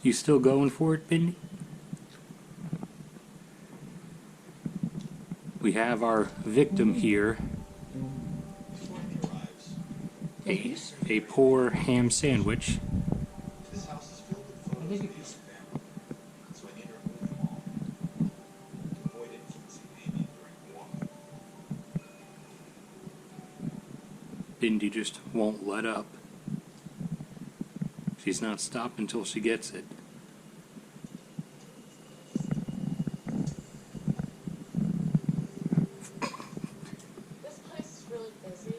You still going for it, Bindi? We have our victim here. A poor ham sandwich. Bindi just won't let up. She's not stopped until she gets it. This place is really busy.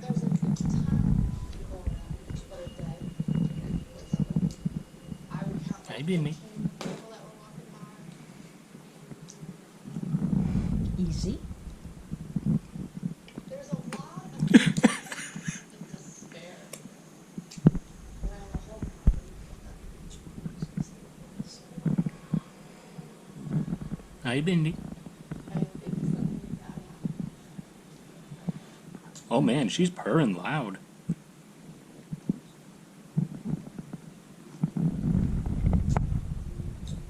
There's a ton of people around, but are dead. I would count Hey, like Bindi. 15 people that were walking by. Easy. There's a lot of people in despair around the whole property. Hi, Bindi. I think something bad happened. Oh man, she's purring loud.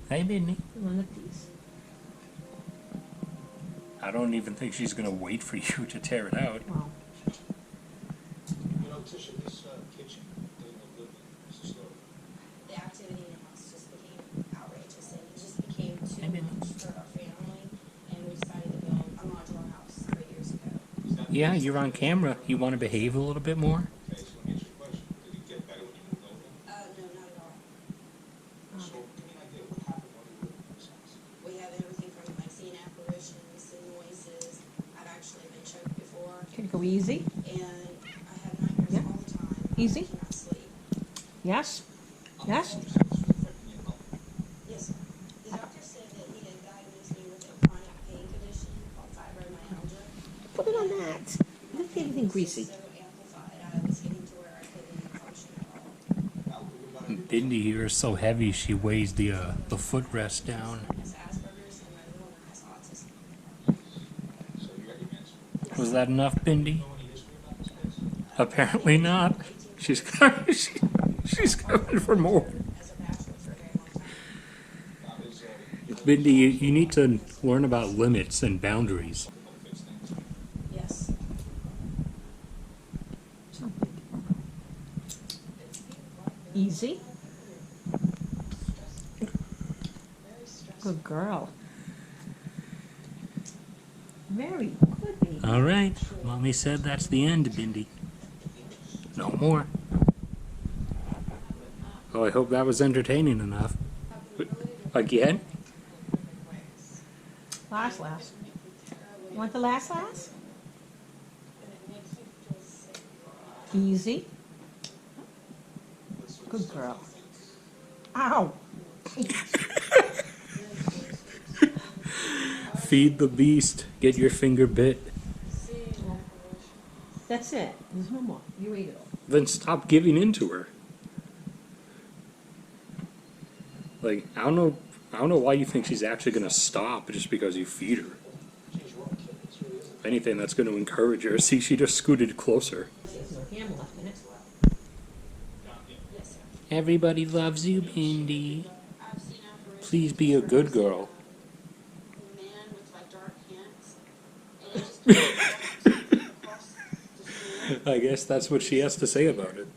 Hey, Bindi. One of these. I don't even think she's gonna wait for you to tear it out. Wow. You know, Tisha, this kitchen doesn't look good. It's just The activity in the house just became outrageous, and it just became too Maybe. much for our family, and we decided to build a modular house 3 years ago. Yeah, you're on camera. You want to behave a little bit more? okay. So let me ask you a question. Did it get better when you moved over? No, not at all. So give me an idea what happened when you lived in this house. We have everything from like seeing apparitions to noises. I've actually been choked before, Can you go easy? and I have nightmares Yeah. all the time. Easy. I cannot sleep. Yes? Yes? Yes, sir. The doctor said that he had diagnosed me with a chronic pain condition called fibromyalgia. Put it on that. Look at anything greasy. So amplified, I was getting to where I couldn't function at all. Bindi here is so heavy she weighs the footrest down. Has Asperger's, and my little one has autism. So you got your answer. Was that enough, Bindi? Know any history about this place? Apparently not. She's coming. She's coming for more. As a bachelor for a very long time. Now, is Bindi, you need to learn about limits and boundaries. fix things? Yes. Easy. Good girl. Very good, baby. All right. Mommy said that's the end, Bindi. No more. Oh, I hope that was entertaining enough. Again? Last. You want the last? Easy. Good girl. Ow! Feed the beast. Get your finger bit. That's it. There's no more. You ate it all. Then stop giving in to her. Like, I don't know why you think she's actually gonna stop just because you feed her. If anything, that's gonna encourage her. See, she just scooted closer. There's no ham left in it. Yes, sir. Everybody loves you, Bindi. I've seen apparitions. Please be a good girl. A man with like dark pants, and it just across the floor. I guess that's what she has to say about it.